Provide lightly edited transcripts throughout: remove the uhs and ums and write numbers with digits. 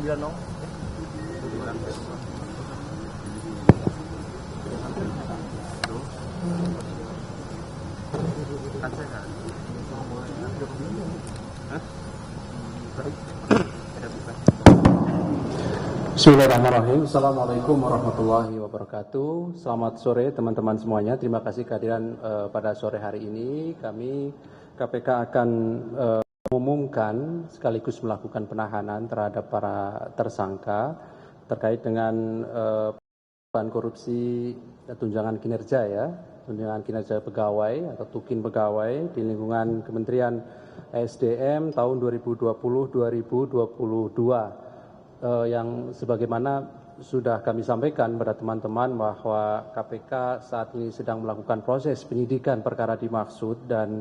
9 dong. Bismillahirrahmanirrahim. Assalamualaikum warahmatullahi wabarakatuh. Selamat sore teman-teman semuanya. Terima kasih kehadiran pada sore hari ini. Kami KPK akan mengumumkan sekaligus melakukan penahanan terhadap para tersangka terkait dengan korupsi tunjangan kinerja ya, tunjangan kinerja pegawai atau tukin pegawai di lingkungan Kementerian SDM tahun 2020-2022. Yang sebagaimana sudah kami sampaikan pada teman-teman bahwa KPK saat ini sedang melakukan proses penyidikan perkara dimaksud dan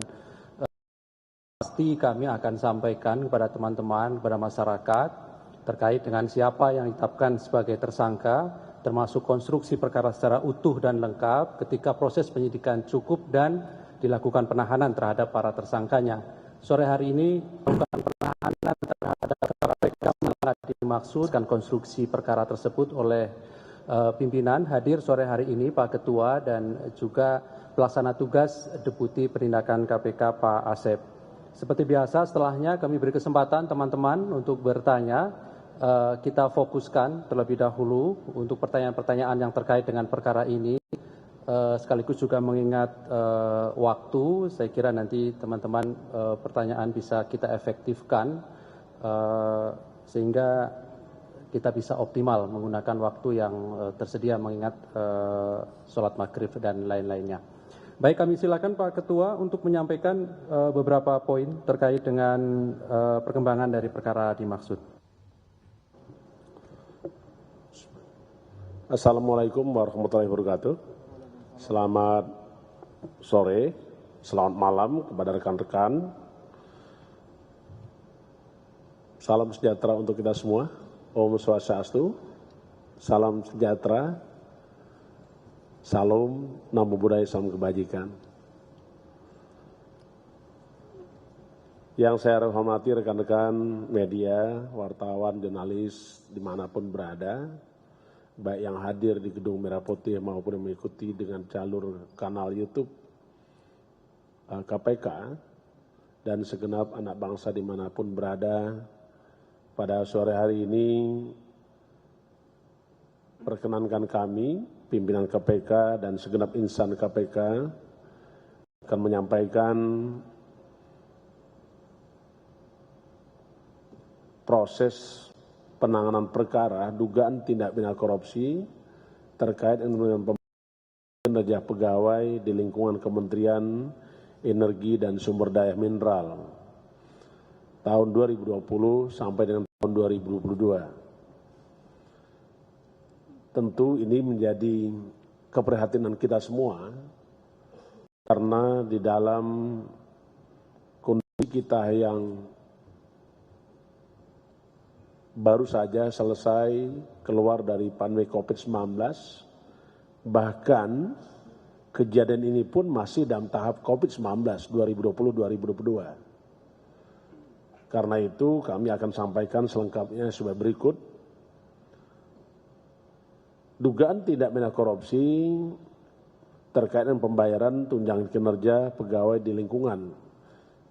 pasti kami akan sampaikan kepada teman-teman, kepada masyarakat terkait dengan siapa yang ditetapkan sebagai tersangka, termasuk konstruksi perkara secara utuh dan lengkap ketika proses penyidikan cukup dan dilakukan penahanan terhadap para tersangkanya. Sore hari ini melakukan penahanan terhadap KPK dimaksudkan konstruksi perkara tersebut oleh pimpinan. Hadir sore hari ini Pak Ketua dan juga pelaksana tugas Deputi Penindakan KPK Pak Asep. Seperti biasa setelahnya kami beri kesempatan teman-teman untuk bertanya. Kita fokuskan terlebih dahulu untuk pertanyaan-pertanyaan yang terkait dengan perkara ini. Sekaligus juga mengingat waktu, saya kira nanti teman-teman pertanyaan bisa kita efektifkan sehingga kita bisa optimal menggunakan waktu yang tersedia mengingat sholat maghrib dan lain-lainnya. Baik, kami silakan Pak Ketua untuk menyampaikan beberapa poin terkait dengan perkembangan dari perkara dimaksud. Assalamualaikum warahmatullahi wabarakatuh. Selamat sore, selamat malam kepada rekan-rekan. Salam sejahtera untuk kita semua. Om Swastiastu. Salam sejahtera. Salam Namo Buddhaya, salam kebajikan. Yang saya hormati rekan-rekan media, wartawan, jurnalis dimanapun berada, baik yang hadir di Gedung Merah Putih maupun yang mengikuti dengan jalur kanal YouTube KPK dan segenap anak bangsa dimanapun berada. Pada sore hari ini, perkenankan kami, pimpinan KPK dan segenap insan KPK akan menyampaikan proses penanganan perkara dugaan tindak pidana korupsi terkait dengan kinerja pegawai di lingkungan Kementerian Energi dan Sumber Daya Mineral tahun 2020 sampai dengan tahun 2022. Tentu ini menjadi keprihatinan kita semua karena di dalam kondisi kita yang baru saja selesai keluar dari pandemi COVID-19, bahkan kejadian ini pun masih dalam tahap COVID-19 2020-2022. Karena itu kami akan sampaikan selengkapnya sebagai berikut. Dugaan tindak pidana korupsi terkait dengan pembayaran tunjangan kinerja pegawai di lingkungan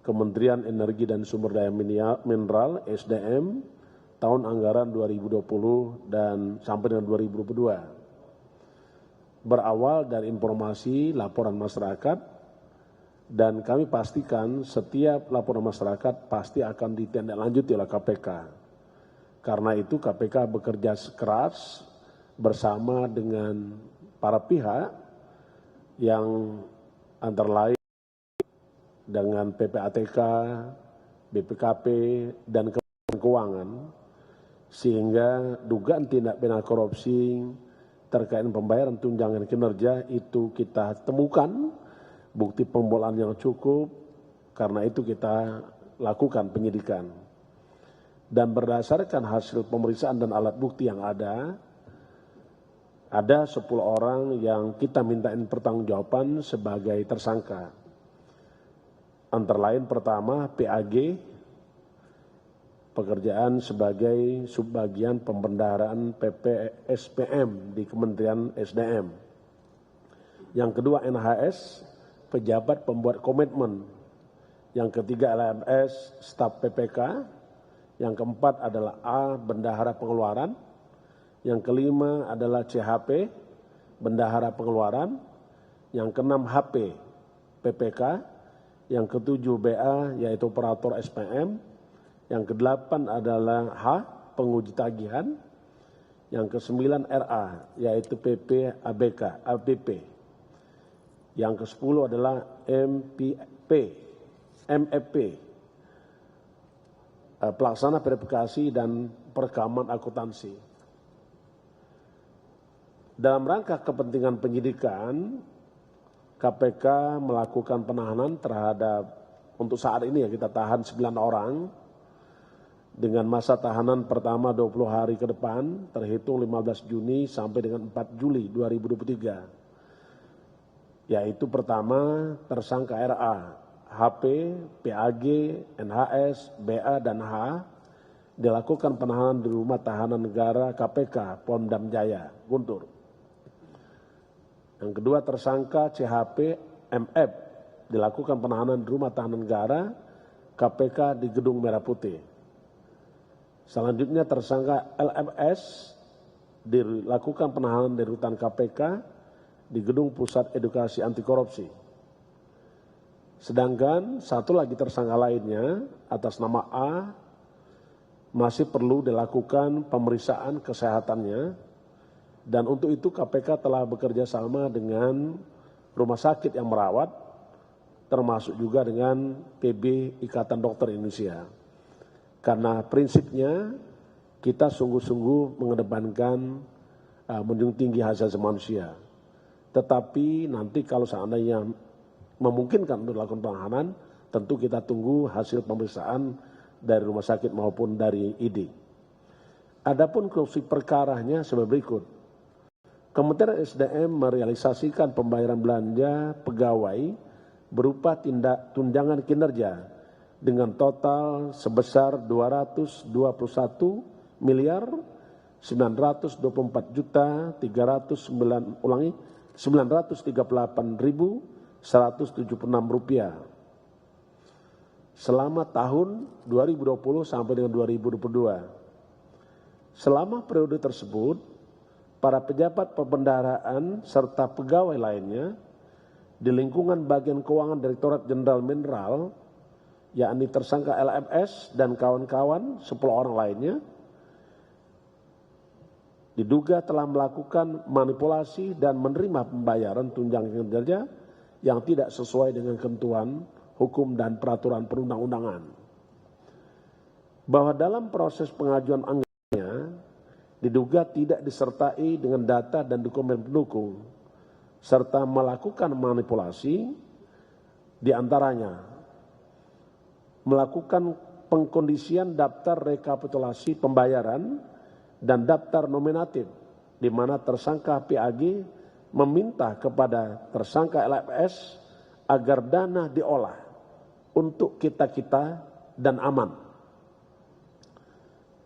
Kementerian Energi dan Sumber Daya Mineral SDM tahun anggaran 2020 dan sampai dengan 2022. Berawal dari informasi laporan masyarakat, dan kami pastikan setiap laporan masyarakat pasti akan ditindaklanjuti oleh KPK. Karena itu KPK bekerja keras bersama dengan para pihak yang antara lain dengan PPATK, BPKP, dan Kementerian Keuangan, sehingga dugaan tindak pidana korupsi terkait pembayaran tunjangan kinerja itu kita temukan bukti pembolaan yang cukup, karena itu kita lakukan penyidikan. Dan berdasarkan hasil pemeriksaan dan alat bukti yang ada 10 orang yang kita mintain pertanggungjawaban sebagai tersangka. Antara lain pertama PAG pekerjaan sebagai subbagian pembendaharaan PPSPM di Kementerian SDM. Yang kedua NHS, pejabat pembuat komitmen. Yang ketiga LMS, staf PPK. Yang keempat adalah A, bendahara pengeluaran. Yang kelima adalah CHP, bendahara pengeluaran. Yang keenam HP, PPK. Yang ketujuh BA, yaitu operator SPM. Yang kedelapan adalah H, penguji tagihan. Yang kesembilan RA, yaitu PP ABK, ABP. Yang ke-10 adalah MEP, pelaksana verifikasi dan perekaman akuntansi. Dalam rangka kepentingan penyidikan, KPK melakukan penahanan terhadap, untuk saat ini ya kita tahan 9 orang, dengan masa tahanan pertama 20 hari ke depan, terhitung 15 Juni sampai dengan 4 Juli 2023. Yaitu pertama tersangka RA, HP, PAG, NHS, BA, dan H dilakukan penahanan di Rumah Tahanan Negara KPK Pondam Jaya, Guntur. Yang kedua tersangka CHP MF dilakukan penahanan di Rumah Tahanan Negara KPK di Gedung Merah Putih. Selanjutnya tersangka LMS dilakukan penahanan di rutan KPK di Gedung Pusat Edukasi Anti Korupsi. Sedangkan satu lagi tersangka lainnya atas nama A masih perlu dilakukan pemeriksaan kesehatannya, dan untuk itu KPK telah bekerja sama dengan rumah sakit yang merawat, termasuk juga dengan PB Ikatan Dokter Indonesia. Karena prinsipnya kita sungguh-sungguh mengedepankan menjunjung tinggi hak asasi manusia. Tetapi nanti kalau seandainya memungkinkan untuk dilakukan penahanan, tentu kita tunggu hasil pemeriksaan dari rumah sakit maupun dari ID. Adapun konstruksi perkaranya sebagai berikut. Kementerian SDM merealisasikan pembayaran belanja pegawai berupa tunjangan kinerja dengan total sebesar 224.938.176 rupiah selama tahun 2020 sampai dengan 2022. Selama periode tersebut, para pejabat pembendaharaan serta pegawai lainnya di lingkungan bagian keuangan Direktorat Jenderal Mineral, yakni tersangka LMS dan kawan-kawan 10 orang lainnya, diduga telah melakukan manipulasi dan menerima pembayaran tunjangan kinerja yang tidak sesuai dengan ketentuan hukum dan peraturan perundang-undangan. Bahwa dalam proses pengajuan anggarannya diduga tidak disertai dengan data dan dokumen pendukung, serta melakukan manipulasi, diantaranya melakukan pengkondisian daftar rekapitulasi pembayaran dan daftar nominatif, di mana tersangka PAG meminta kepada tersangka LMS agar dana diolah untuk kita-kita dan aman.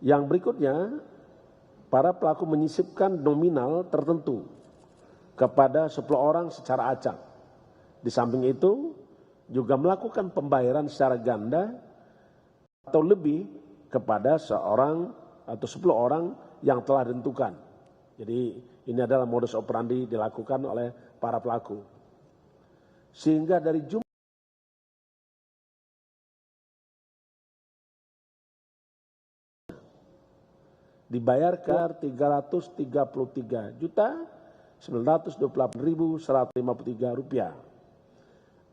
Yang berikutnya, para pelaku menyisipkan nominal tertentu kepada 10 orang secara acak. Di samping itu, juga melakukan pembayaran secara ganda atau lebih kepada seorang atau 10 orang yang telah ditentukan. Jadi ini adalah modus operandi dilakukan oleh para pelaku. Sehingga dari jumlah dibayarkan 333.928.153 rupiah.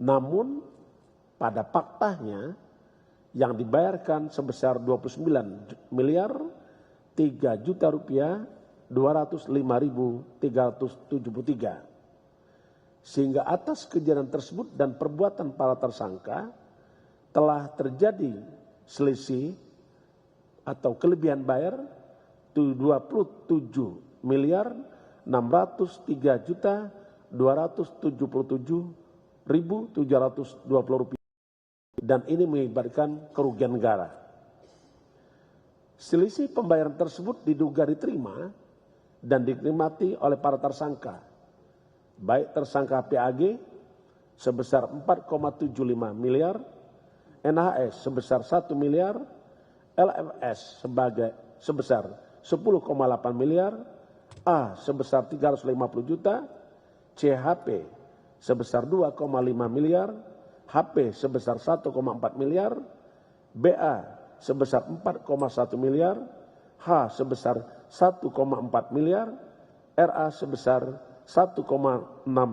Namun pada faktanya yang dibayarkan sebesar 29 miliar 3 juta rupiah 205.373. Sehingga atas kejadian tersebut dan perbuatan para tersangka telah terjadi selisih atau kelebihan bayar 27 miliar 603 juta 277.720 rupiah, dan ini mengakibatkan kerugian negara. Selisih pembayaran tersebut diduga diterima dan dinikmati oleh para tersangka, baik tersangka PAG sebesar 4,75 miliar, NHS sebesar 1 miliar, LFS sebesar 10,8 miliar, A sebesar 350 juta, CHP sebesar 2,5 miliar, HP sebesar 1,4 miliar, BA sebesar 4,1 miliar, H sebesar 1,4 miliar, RA sebesar 1,6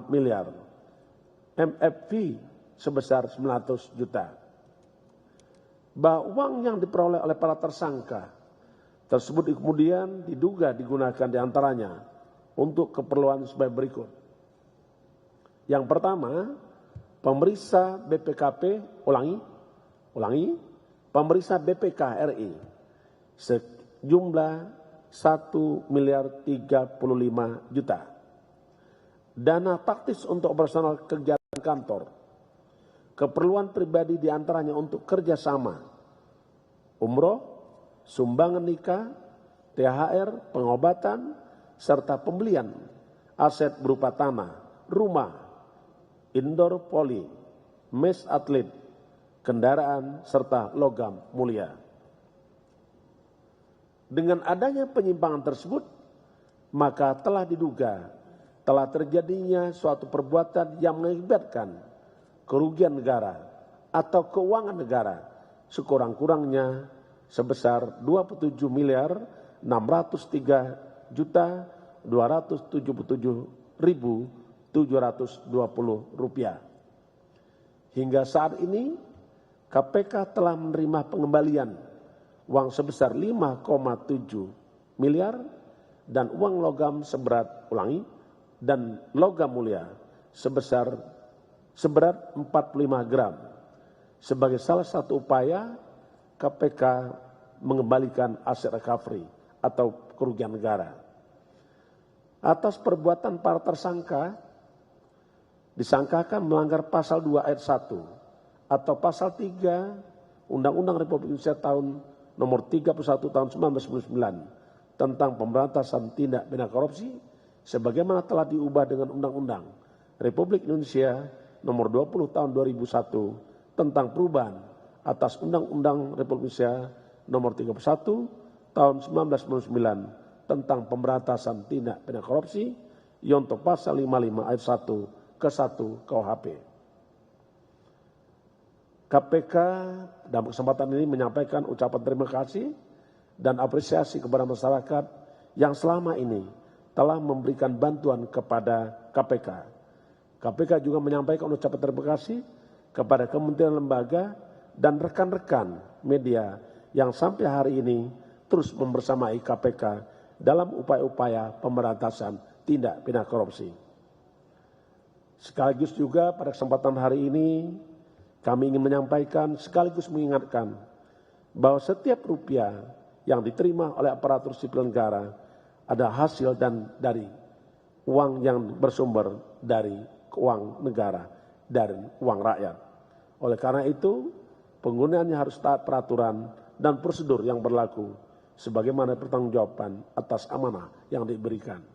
miliar, MFV sebesar 900 juta. Bahwa uang yang diperoleh oleh para tersangka tersebut kemudian diduga digunakan diantaranya untuk keperluan sebagai berikut. Yang pertama, pemeriksa BPKP, pemeriksa BPK RI sejumlah 1 miliar 35 juta. Dana taktis untuk operasional kegiatan kantor, keperluan pribadi diantaranya untuk kerjasama, umroh, sumbangan nikah, THR, pengobatan, serta pembelian aset berupa tanah, rumah, indoor poli, mes atlet, kendaraan, serta logam mulia. Dengan adanya penyimpangan tersebut, maka telah diduga telah terjadinya suatu perbuatan yang mengakibatkan kerugian negara atau keuangan negara sekurang-kurangnya sebesar 27 miliar 603 juta 277.720 rupiah. Hingga saat ini KPK telah menerima pengembalian uang sebesar 5,7 miliar dan uang logam seberat dan logam mulia seberat 45 gram sebagai salah satu upaya KPK mengembalikan aset recovery atau kerugian negara. Atas perbuatan para tersangka disangkakan melanggar pasal 2 ayat 1 atau pasal 3 Undang-Undang Republik Indonesia tahun nomor 31 tahun 1999 tentang pemberantasan tindak pidana korupsi sebagaimana telah diubah dengan Undang-Undang Republik Indonesia nomor 20 tahun 2001 tentang perubahan atas Undang-Undang Republik Indonesia nomor 31 tahun 1999 tentang pemberantasan tindak pidana korupsi yaitu pasal 55 ayat 1 ke 1 KUHP. KPK dalam kesempatan ini menyampaikan ucapan terima kasih dan apresiasi kepada masyarakat yang selama ini telah memberikan bantuan kepada KPK. KPK juga menyampaikan ucapan terima kasih kepada kementerian lembaga dan rekan-rekan media yang sampai hari ini terus membersamai KPK dalam upaya-upaya pemberantasan tindak pidana korupsi. Sekaligus juga pada kesempatan hari ini kami ingin menyampaikan sekaligus mengingatkan bahwa setiap rupiah yang diterima oleh aparatur sipil negara ada hasil dan dari uang yang bersumber dari uang negara, dari uang rakyat. Oleh karena itu, penggunaannya harus taat peraturan dan prosedur yang berlaku sebagaimana pertanggungjawaban atas amanah yang diberikan.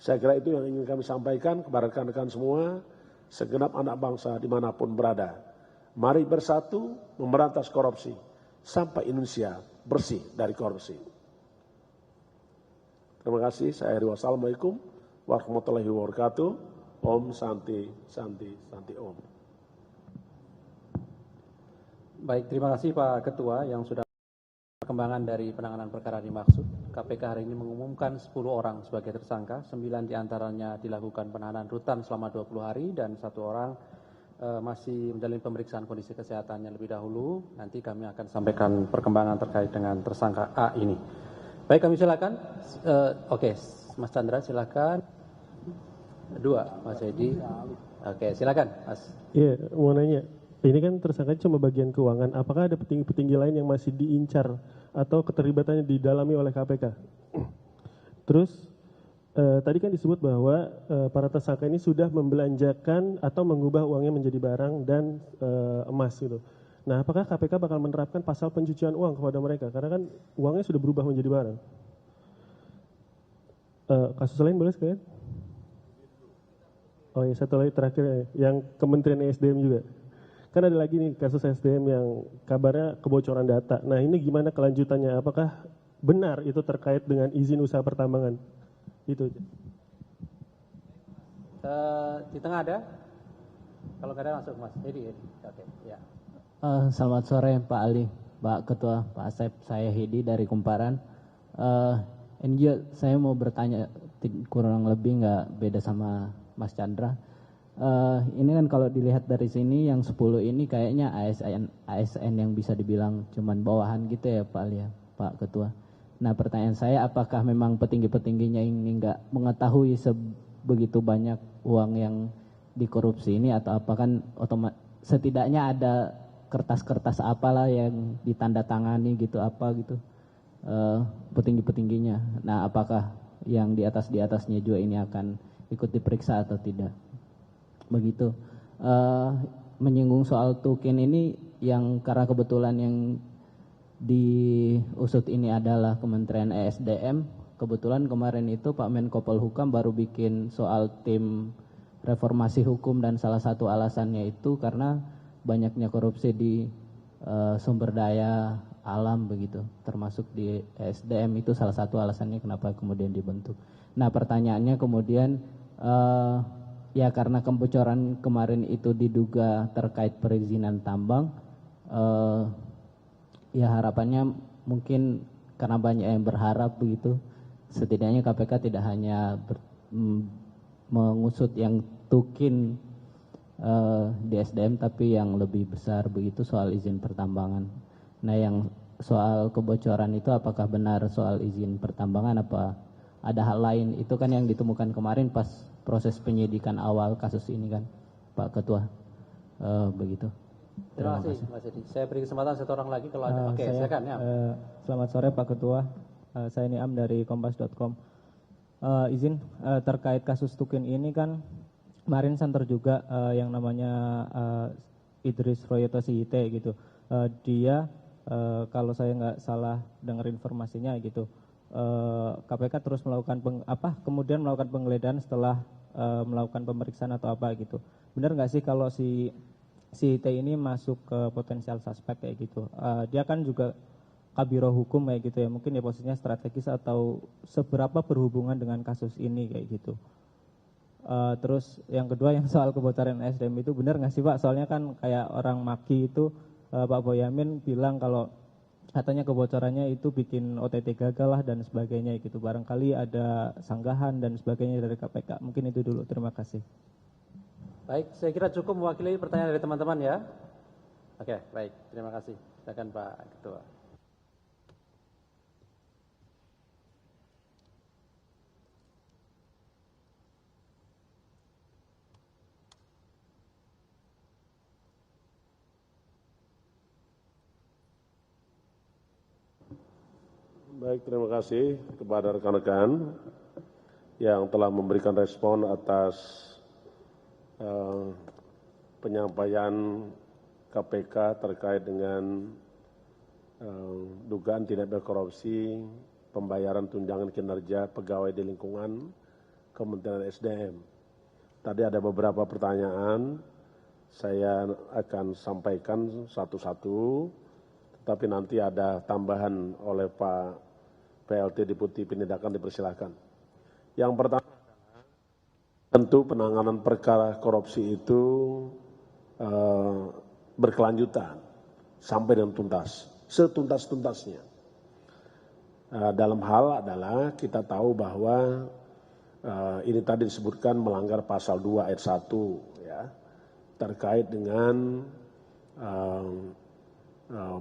Saya kira itu yang ingin kami sampaikan kepada rekan-rekan semua, segenap anak bangsa dimanapun berada. Mari bersatu memberantas korupsi sampai Indonesia bersih dari korupsi. Terima kasih. Saya Heri. Wassalamualaikum warahmatullahi wabarakatuh. Om Santi Santi Santi Om. Baik, terima kasih Pak Ketua yang sudah perkembangan dari penanganan perkara dimaksud. KPK hari ini mengumumkan 10 orang sebagai tersangka, 9 diantaranya dilakukan penahanan rutan selama 20 hari dan 1 orang masih menjalani pemeriksaan kondisi kesehatannya lebih dahulu. Nanti kami akan sampaikan perkembangan terkait dengan tersangka A ini. Baik, kami silakan. Oke, Mas Chandra silakan. 2, Mas Edi. Oke, silakan, Mas. Iya, mau nanya. Ini kan tersangka cuma bagian keuangan. Apakah ada petinggi-petinggi lain yang masih diincar atau keterlibatannya didalami oleh KPK? Terus tadi kan disebut bahwa para tersangka ini sudah membelanjakan atau mengubah uangnya menjadi barang dan emas gitu. Nah, apakah KPK bakal menerapkan pasal pencucian uang kepada mereka? Karena kan uangnya sudah berubah menjadi barang. Kasus lain boleh sekalian? Oh ya, satu lagi terakhir ya, yang Kementerian SDM juga. Kan ada lagi nih kasus SDM yang kabarnya kebocoran data. Nah, ini gimana kelanjutannya? Apakah benar itu terkait dengan izin usaha pertambangan? Itu aja. Di tengah ada? Kalau nggak ada langsung Mas Hedi. Oke, ya. Selamat sore Pak Ali, Pak Ketua, Pak Asep, saya Hedi dari Kumparan. Ini juga saya mau bertanya, kurang lebih nggak beda sama Mas Chandra. Ini kan kalau dilihat dari sini yang 10 ini kayaknya ASN yang bisa dibilang cuman bawahan gitu ya Pak Ali ya, Pak Ketua. Nah pertanyaan saya, apakah memang petinggi-petingginya ini nggak mengetahui sebegitu banyak uang yang dikorupsi ini, atau apa kan setidaknya ada kertas-kertas apalah yang ditandatangani gitu apa gitu petinggi-petingginya. Nah apakah yang di atasnya juga ini akan ikut diperiksa atau tidak? Begitu. Menyinggung soal token ini, yang karena kebetulan yang diusut ini adalah Kementerian ESDM, kebetulan kemarin itu Pak Menko Polhukam baru bikin soal tim reformasi hukum, dan salah satu alasannya itu karena banyaknya korupsi di sumber daya alam begitu, termasuk di ESDM, itu salah satu alasannya kenapa kemudian dibentuk. Nah pertanyaannya kemudian, ya karena kebocoran kemarin itu diduga terkait perizinan tambang, ya harapannya mungkin karena banyak yang berharap begitu, setidaknya KPK tidak hanya mengusut yang tukin di SDM, tapi yang lebih besar begitu soal izin pertambangan. Nah yang soal kebocoran itu apakah benar soal izin pertambangan, apa ada hal lain? Itu kan yang ditemukan kemarin pas proses penyidikan awal kasus ini kan Pak Ketua. Begitu. Terima kasih Mas Edi. Saya beri kesempatan satu orang lagi kalau ada. Oke, silakan ya. Selamat sore Pak Ketua. Saya Niam dari kompas.com. Izin terkait kasus Tukin ini kan kemarin center juga yang namanya Idris Royoto Sihite gitu. Dia kalau saya nggak salah dengar informasinya gitu, KPK terus melakukan kemudian melakukan penggeledahan setelah melakukan pemeriksaan atau apa gitu. Benar nggak sih kalau si T ini masuk ke potensial suspek kayak gitu? Dia kan juga kabiro hukum kayak gitu ya, mungkin ya posisinya strategis atau seberapa berhubungan dengan kasus ini kayak gitu. Terus yang kedua yang soal kebocoran SDM itu benar nggak sih Pak? Soalnya kan kayak orang maki itu Pak Boyamin bilang kalau katanya kebocorannya itu bikin OTT gagal lah dan sebagainya gitu. Barangkali ada sanggahan dan sebagainya dari KPK. Mungkin itu dulu, terima kasih. Baik, saya kira cukup mewakili pertanyaan dari teman-teman ya. Oke, baik, terima kasih. Silakan Pak Ketua. Baik, terima kasih kepada rekan-rekan yang telah memberikan respon atas penyampaian KPK terkait dengan dugaan tindak pidana korupsi, pembayaran tunjangan kinerja pegawai di lingkungan Kementerian SDM. Tadi ada beberapa pertanyaan, saya akan sampaikan satu-satu, tetapi nanti ada tambahan oleh Pak PLT Deputi Penindakan, dipersilakan. Yang pertama, tentu penanganan perkara korupsi itu berkelanjutan sampai dengan tuntas, setuntas-tuntasnya. Dalam hal adalah kita tahu bahwa ini tadi disebutkan melanggar pasal 2 ayat 1 ya, terkait dengan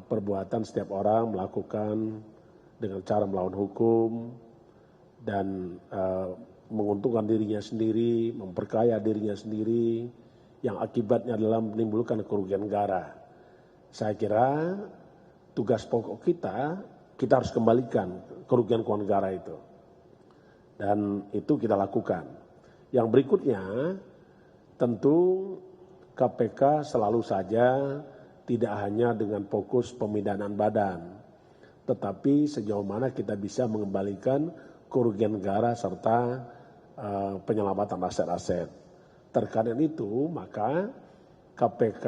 perbuatan setiap orang melakukan dengan cara melawan hukum dan menguntungkan dirinya sendiri, memperkaya dirinya sendiri, yang akibatnya adalah menimbulkan kerugian negara. Saya kira tugas pokok kita harus kembalikan kerugian keuangan negara itu. Dan itu kita lakukan. Yang berikutnya, tentu KPK selalu saja tidak hanya dengan fokus pemidanaan badan, tetapi sejauh mana kita bisa mengembalikan kerugian negara serta penyelamatan aset-aset. Terkait dengan itu, maka KPK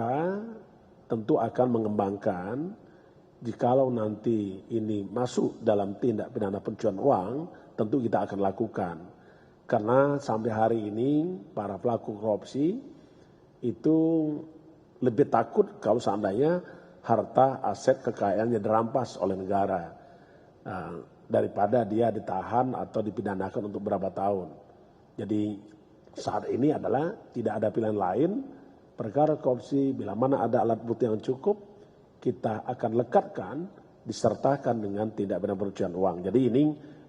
tentu akan mengembangkan jikalau nanti ini masuk dalam tindak pidana pencucian uang, tentu kita akan lakukan. Karena sampai hari ini para pelaku korupsi itu lebih takut kalau seandainya harta aset kekayaannya dirampas oleh negara daripada dia ditahan atau dipidanakan untuk beberapa tahun. Jadi saat ini adalah tidak ada pilihan lain, perkara korupsi bila mana ada alat bukti yang cukup, kita akan lekatkan, disertakan dengan tindak pidana pencucian uang. Jadi ini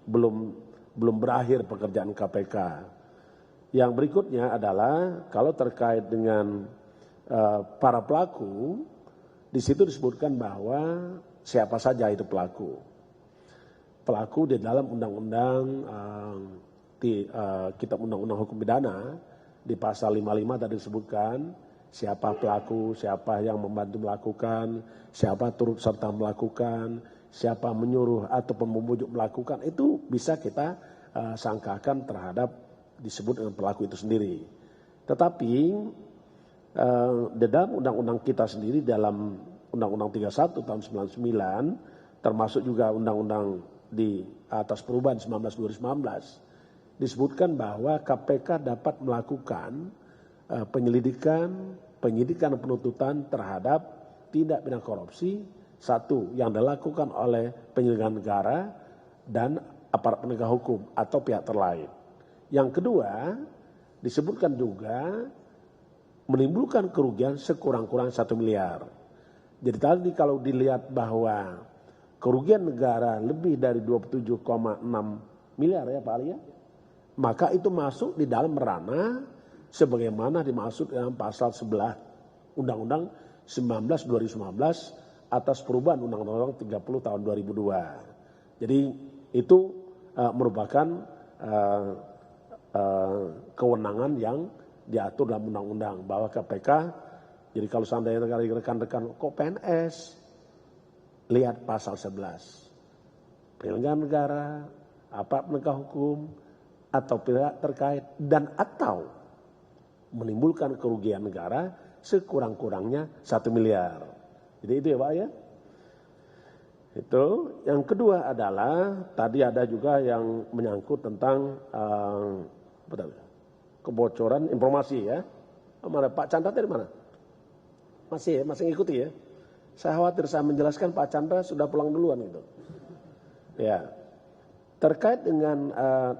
belum berakhir pekerjaan KPK. Yang berikutnya adalah kalau terkait dengan para pelaku, di situ disebutkan bahwa siapa saja itu pelaku. Pelaku di dalam undang-undang Kitab Undang-Undang Hukum Pidana di pasal 55 tadi disebutkan siapa pelaku, siapa yang membantu melakukan, siapa turut serta melakukan, siapa menyuruh ataupun membujuk melakukan, itu bisa kita sangkakan terhadap disebut dengan pelaku itu sendiri. Tetapi di dalam undang-undang kita sendiri, dalam Undang-Undang 31 tahun 99, termasuk juga undang-undang di atas perubahan 2019, disebutkan bahwa KPK dapat melakukan penyelidikan, penyidikan dan penuntutan terhadap tindak pidana korupsi, satu yang dilakukan oleh penyelenggara negara dan aparat penegak hukum atau pihak terlain. Yang kedua, disebutkan juga menimbulkan kerugian sekurang-kurang 1 miliar. Jadi tadi kalau dilihat bahwa kerugian negara lebih dari 27,6 miliar ya Pak Ali ya, maka itu masuk di dalam ranah sebagaimana dimaksud dalam pasal 11 Undang-Undang 19/2019 atas perubahan Undang-Undang 30 tahun 2002. Jadi itu merupakan kewenangan yang diatur dalam undang-undang bahwa KPK, jadi kalau seandainya rekan-rekan kok PNS, lihat pasal 11. Penyelenggara negara, aparat penegak hukum, atau pihak terkait dan atau menimbulkan kerugian negara sekurang-kurangnya 1 miliar. Jadi itu ya Pak ya. Itu. Yang kedua adalah tadi ada juga yang menyangkut tentang kebocoran informasi ya. Mana Pak Chandra dari mana? Masih ngikuti ya. Saya khawatir saya menjelaskan Pak Chandra sudah pulang duluan gitu. Ya. Terkait dengan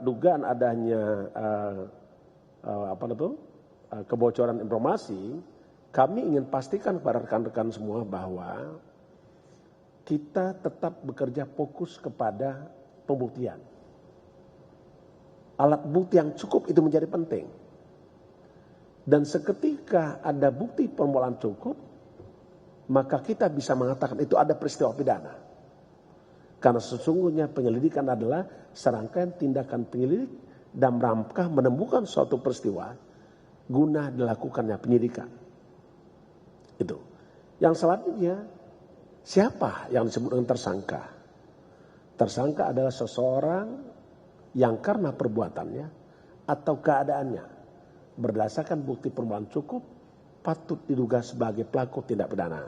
dugaan adanya kebocoran informasi, kami ingin pastikan kepada rekan-rekan semua bahwa kita tetap bekerja fokus kepada pembuktian. Alat bukti yang cukup itu menjadi penting. Dan seketika ada bukti permulaan cukup, maka kita bisa mengatakan itu ada peristiwa pidana. Karena sesungguhnya penyelidikan adalah serangkaian tindakan penyelidik dan rangka menemukan suatu peristiwa guna dilakukannya penyidikan. Itu. Yang selanjutnya, siapa yang disebut dengan tersangka? Tersangka adalah seseorang yang karena perbuatannya atau keadaannya berdasarkan bukti permulaan cukup patut diduga sebagai pelaku tindak pidana.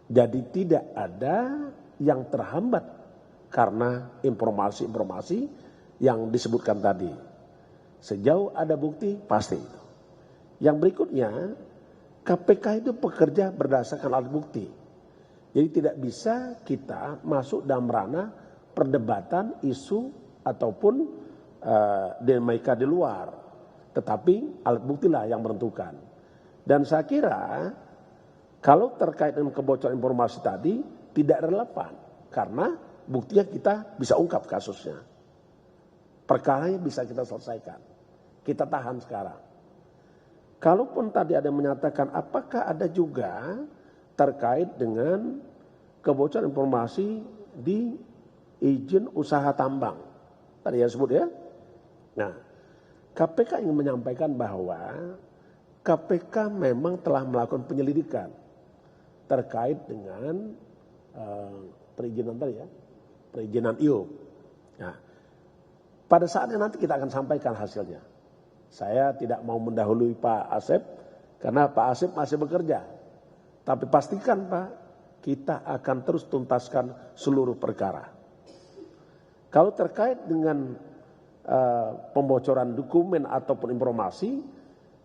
Jadi tidak ada yang terhambat karena informasi-informasi yang disebutkan tadi. Sejauh ada bukti, pasti itu. Yang berikutnya, KPK itu bekerja berdasarkan alat bukti. Jadi tidak bisa kita masuk dalam ranah perdebatan, isu, ataupun dinamika di luar. Tetapi alat buktilah yang menentukan. Dan saya kira, kalau terkait dengan kebocoran informasi tadi, tidak relevan karena buktinya kita bisa ungkap kasusnya. Perkaranya bisa kita selesaikan. Kita tahan sekarang. Kalaupun tadi ada yang menyatakan apakah ada juga terkait dengan kebocoran informasi di izin usaha tambang. Tadi yang sebut ya. Nah, KPK ingin menyampaikan bahwa KPK memang telah melakukan penyelidikan terkait dengan perizinan tadi ya, perizinan IO. Nah, pada saatnya nanti kita akan sampaikan hasilnya. Saya tidak mau mendahului Pak Asep karena Pak Asep masih bekerja. Tapi pastikan Pak, kita akan terus tuntaskan seluruh perkara. Kalau terkait dengan pembocoran dokumen ataupun informasi,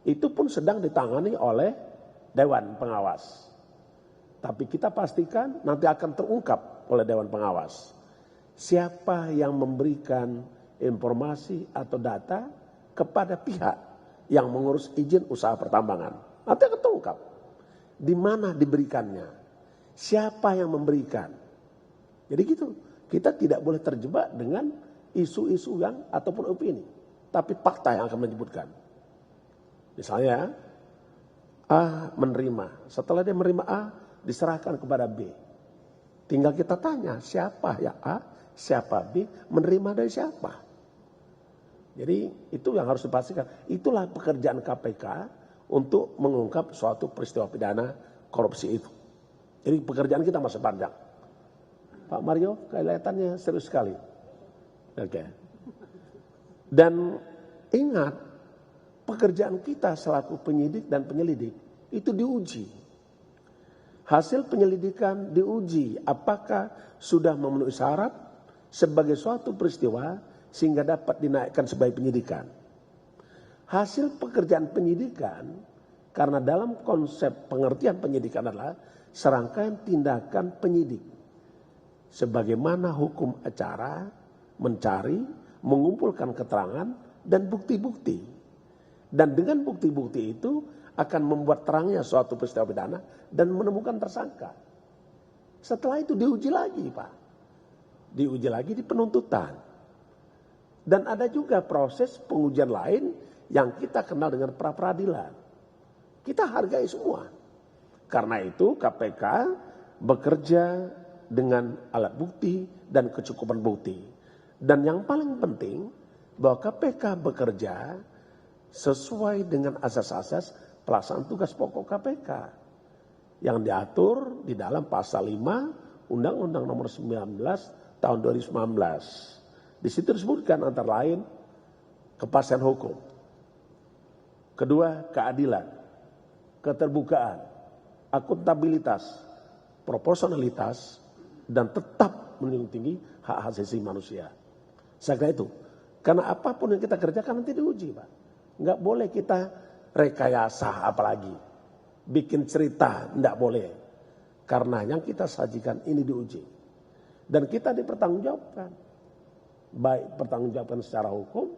itu pun sedang ditangani oleh Dewan Pengawas. Tapi kita pastikan nanti akan terungkap oleh Dewan Pengawas. Siapa yang memberikan informasi atau data kepada pihak yang mengurus izin usaha pertambangan. Nanti akan terungkap. Di mana diberikannya. Siapa yang memberikan. Jadi gitu. Kita tidak boleh terjebak dengan isu-isu yang ataupun opini. Tapi fakta yang akan menyebutkan. Misalnya A menerima. Setelah dia menerima A, diserahkan kepada B. Tinggal kita tanya siapa ya A, siapa B, menerima dari siapa. Jadi itu yang harus dipastikan. Itulah pekerjaan KPK untuk mengungkap suatu peristiwa pidana korupsi itu. Jadi pekerjaan kita masih panjang. Pak Mario kelihatannya serius sekali. Oke. Dan ingat, pekerjaan kita selaku penyidik dan penyelidik itu diuji. Hasil penyelidikan diuji apakah sudah memenuhi syarat sebagai suatu peristiwa sehingga dapat dinaikkan sebagai penyidikan. Hasil pekerjaan penyidikan, karena dalam konsep pengertian penyidikan adalah serangkaian tindakan penyidik. Sebagaimana hukum acara mencari, mengumpulkan keterangan dan bukti-bukti. Dan dengan bukti-bukti itu akan membuat terangnya suatu peristiwa pidana dan menemukan tersangka. Setelah itu diuji lagi Pak. Diuji lagi di penuntutan. Dan ada juga proses pengujian lain yang kita kenal dengan pra-peradilan. Kita hargai semua. Karena itu KPK bekerja dengan alat bukti dan kecukupan bukti. Dan yang paling penting bahwa KPK bekerja sesuai dengan asas-asas pelaksanaan tugas pokok KPK yang diatur di dalam pasal 5 Undang-Undang Nomor 19 Tahun 2019. Di situ disebutkan antara lain kepastian hukum, kedua keadilan, keterbukaan, akuntabilitas, proporsionalitas, dan tetap menjunjung tinggi hak asasi manusia. Saya kira itu. Karena apapun yang kita kerjakan nanti diuji Pak. Nggak boleh kita rekayasa apalagi. Bikin cerita, nggak boleh. Karena yang kita sajikan ini diuji. Dan kita dipertanggungjawabkan. Baik pertanggungjawabkan secara hukum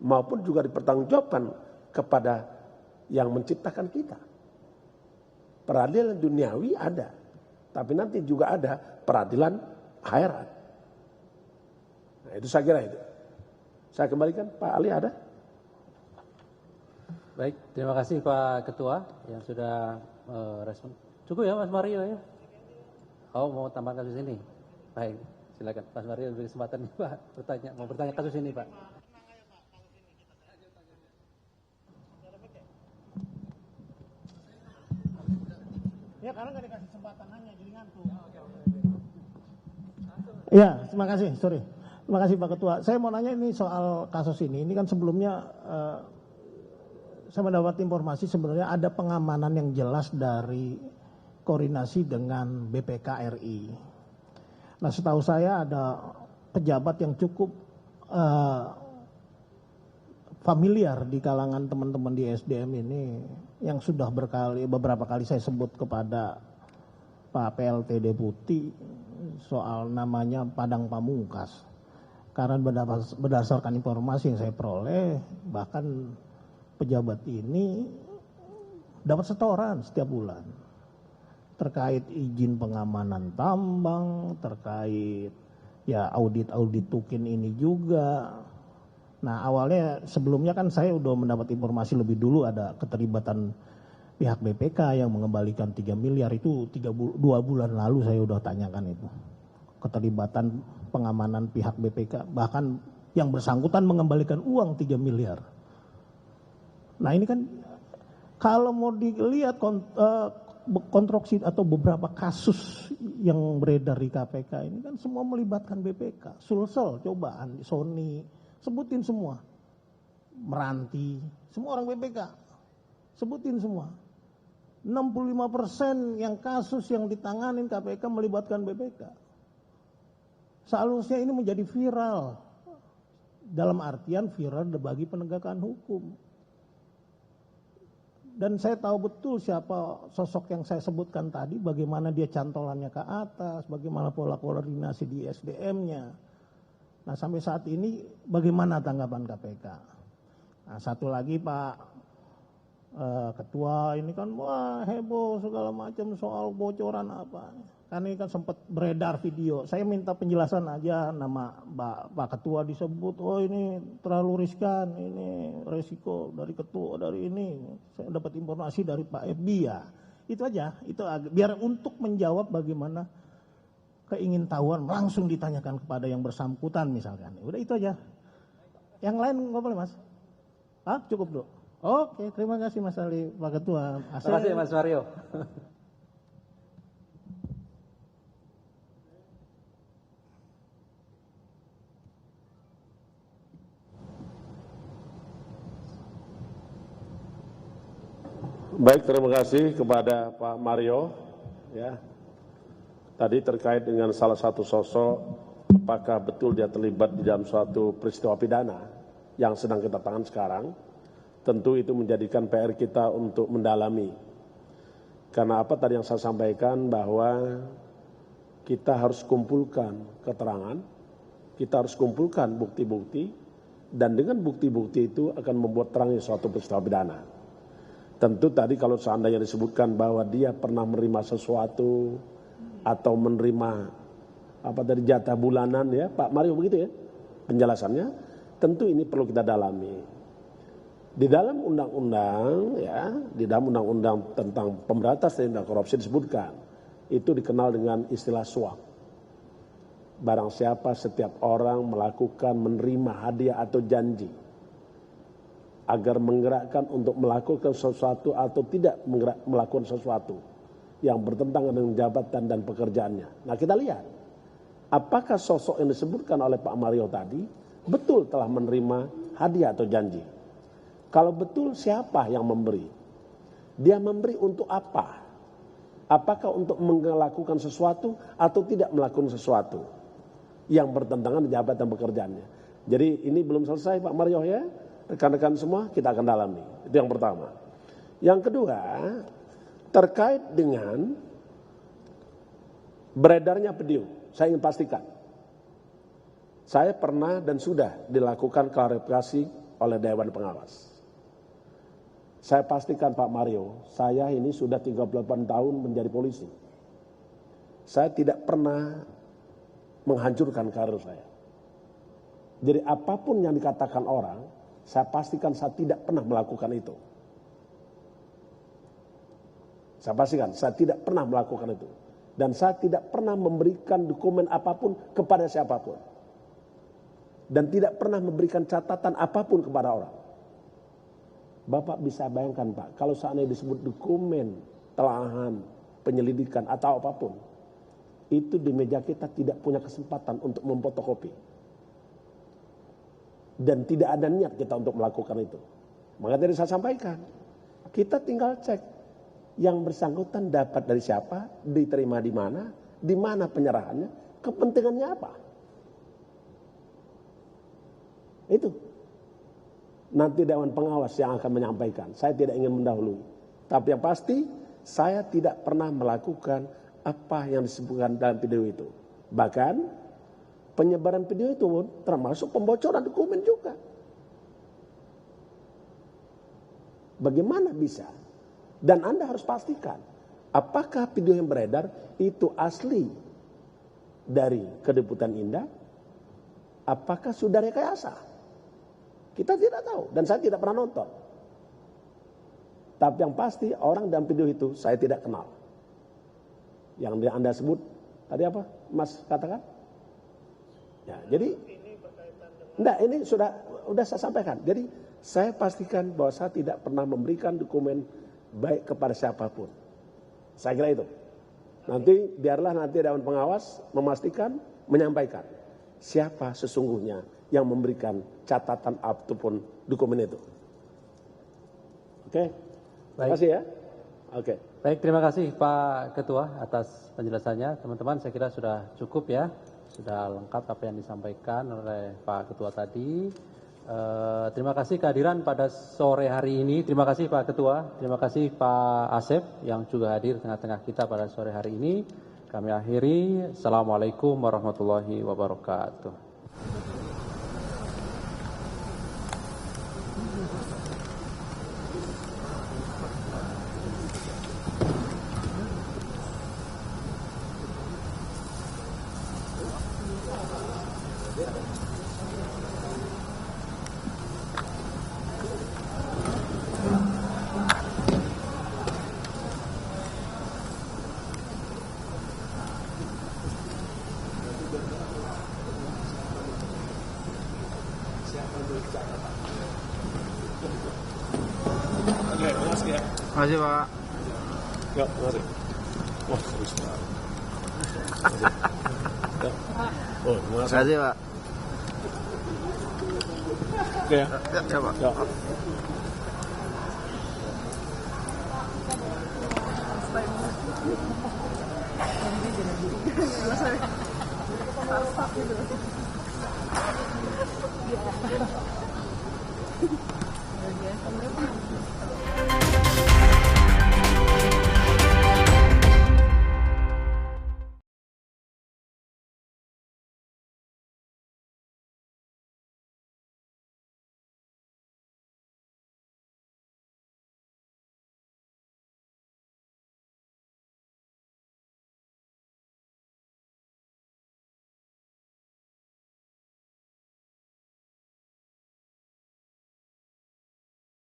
maupun juga dipertanggungjawabkan kepada yang menciptakan kita. Peradilan duniawi ada. Tapi nanti juga ada peradilan akhirat. Nah itu saya kira itu. Saya kembalikan Pak Ali ada? Baik, terima kasih Pak Ketua yang sudah respon. Cukup ya Mas Mario ya? Oh mau tambah kasus ini? Baik, silakan Mas Mario beri kesempatan Pak bertanya. Mau bertanya kasus ini Pak? Ya karena nggak dikasih kesempatan nanya jadi ngantuk. Iya, terima kasih. Sorry. Terima kasih Pak Ketua. Saya mau nanya ini soal kasus ini. Ini kan sebelumnya saya mendapat informasi sebenarnya ada pengamanan yang jelas dari koordinasi dengan BPK RI. Nah setahu saya ada pejabat yang cukup familiar di kalangan teman-teman di SDM ini yang sudah beberapa kali saya sebut kepada Pak PLT Deputi soal namanya Padang Pamungkas. Karena berdasarkan informasi yang saya peroleh, bahkan pejabat ini dapat setoran setiap bulan. Terkait izin pengamanan tambang, terkait ya audit tukin ini juga. Nah awalnya sebelumnya kan saya udah mendapat informasi lebih dulu ada keterlibatan pihak BPK yang mengembalikan 3 miliar itu 2 bulan lalu saya udah tanyakan itu. Keterlibatan pengamanan pihak BPK, bahkan yang bersangkutan mengembalikan uang 3 miliar. Nah ini kan kalau mau dilihat konstruksi atau beberapa kasus yang beredar di KPK ini kan semua melibatkan BPK. Sulsel, cobaan, Sony, sebutin semua. Meranti, semua orang BPK. Sebutin semua. 65% yang kasus yang ditanganin KPK melibatkan BPK. Seharusnya ini menjadi viral. Dalam artian viral bagi penegakan hukum. Dan saya tahu betul siapa sosok yang saya sebutkan tadi, bagaimana dia cantolannya ke atas, bagaimana pola koordinasi di SDM-nya. Nah sampai saat ini bagaimana tanggapan KPK? Nah satu lagi Pak Ketua ini kan wah heboh segala macam soal bocoran apa. Kan ini kan sempat beredar video. Saya minta penjelasan aja, nama Pak Ketua disebut, oh ini terlalu riskan, ini resiko dari ketua, dari ini. Saya dapat informasi dari Pak FB ya. Itu aja, itu biar untuk menjawab bagaimana keingintahuan langsung ditanyakan kepada yang bersangkutan misalkan. Udah itu aja. Yang lain nggak boleh Mas? Ah cukup dulu. Oke, terima kasih Mas Ali, Pak Ketua. Terima kasih Mas Mario. Baik, terima kasih kepada Pak Mario. Ya, tadi terkait dengan salah satu sosok, apakah betul dia terlibat di dalam suatu peristiwa pidana yang sedang kita tangani sekarang? Tentu itu menjadikan PR kita untuk mendalami. Karena apa tadi yang saya sampaikan bahwa kita harus kumpulkan keterangan, kita harus kumpulkan bukti-bukti, dan dengan bukti-bukti itu akan membuat terangnya suatu peristiwa pidana. Tentu tadi kalau seandainya disebutkan bahwa dia pernah menerima sesuatu atau menerima apa tadi jatah bulanan ya Pak Mario begitu ya penjelasannya, tentu ini perlu kita dalami. Di dalam undang-undang ya, di dalam undang-undang tentang pemberantasan tindak korupsi disebutkan itu dikenal dengan istilah suap. Barang siapa setiap orang melakukan menerima hadiah atau janji agar menggerakkan untuk melakukan sesuatu atau tidak melakukan sesuatu yang bertentangan dengan jabatan dan pekerjaannya. Nah kita lihat, apakah sosok yang disebutkan oleh Pak Mario tadi betul telah menerima hadiah atau janji? Kalau betul siapa yang memberi? Dia memberi untuk apa? Apakah untuk melakukan sesuatu atau tidak melakukan sesuatu yang bertentangan dengan jabatan pekerjaannya? Jadi ini belum selesai Pak Mario ya. Rekan-rekan semua kita akan dalami. Itu yang pertama. Yang kedua, terkait dengan beredarnya video. Saya ingin pastikan. Saya pernah dan sudah dilakukan klarifikasi oleh Dewan Pengawas. Saya pastikan Pak Mario, saya ini sudah 38 tahun menjadi polisi. Saya tidak pernah menghancurkan karir saya. Jadi apapun yang dikatakan orang, saya pastikan saya tidak pernah melakukan itu. Saya pastikan saya tidak pernah melakukan itu. Dan saya tidak pernah memberikan dokumen apapun kepada siapapun. Dan tidak pernah memberikan catatan apapun kepada orang. Bapak bisa bayangkan Pak, kalau seandainya disebut dokumen, telahan, penyelidikan atau apapun. Itu di meja kita tidak punya kesempatan untuk memfotokopi. Dan tidak ada niat kita untuk melakukan itu. Maka tadi saya sampaikan, kita tinggal cek yang bersangkutan dapat dari siapa, diterima di mana penyerahannya, kepentingannya apa. Itu. Nanti Dewan Pengawas yang akan menyampaikan. Saya tidak ingin mendahului. Tapi yang pasti, saya tidak pernah melakukan apa yang disebutkan dalam video itu. Bahkan, penyebaran video itu pun termasuk pembocoran dokumen juga. Bagaimana bisa? Dan Anda harus pastikan, apakah video yang beredar itu asli dari Kedeputan Indah? Apakah sudah rekayasa? Kita tidak tahu dan saya tidak pernah nonton. Tapi yang pasti orang dalam video itu saya tidak kenal. Yang Anda sebut tadi apa Mas katakan? Ya, jadi enggak, ini sudah saya sampaikan. Jadi saya pastikan bahwa saya tidak pernah memberikan dokumen baik kepada siapapun. Saya kira itu. Nanti biarlah nanti Dewan Pengawas memastikan, menyampaikan siapa sesungguhnya yang memberikan catatan ataupun dokumen itu. Oke, terima kasih ya. Oke. Baik, terima kasih Pak Ketua atas penjelasannya. Teman-teman, saya kira sudah cukup ya. Sudah lengkap apa yang disampaikan oleh Pak Ketua tadi. Terima kasih kehadiran pada sore hari ini. Terima kasih Pak Ketua. Terima kasih Pak Asep yang juga hadir tengah-tengah kita pada sore hari ini. Kami akhiri. Assalamualaikum warahmatullahi wabarakatuh. Terima kasih Pak. Ya, terima kasih. Wah, terus terang. Oh, terima kasih. Pak. Oke ya. Ya Pak. Ya. Iya.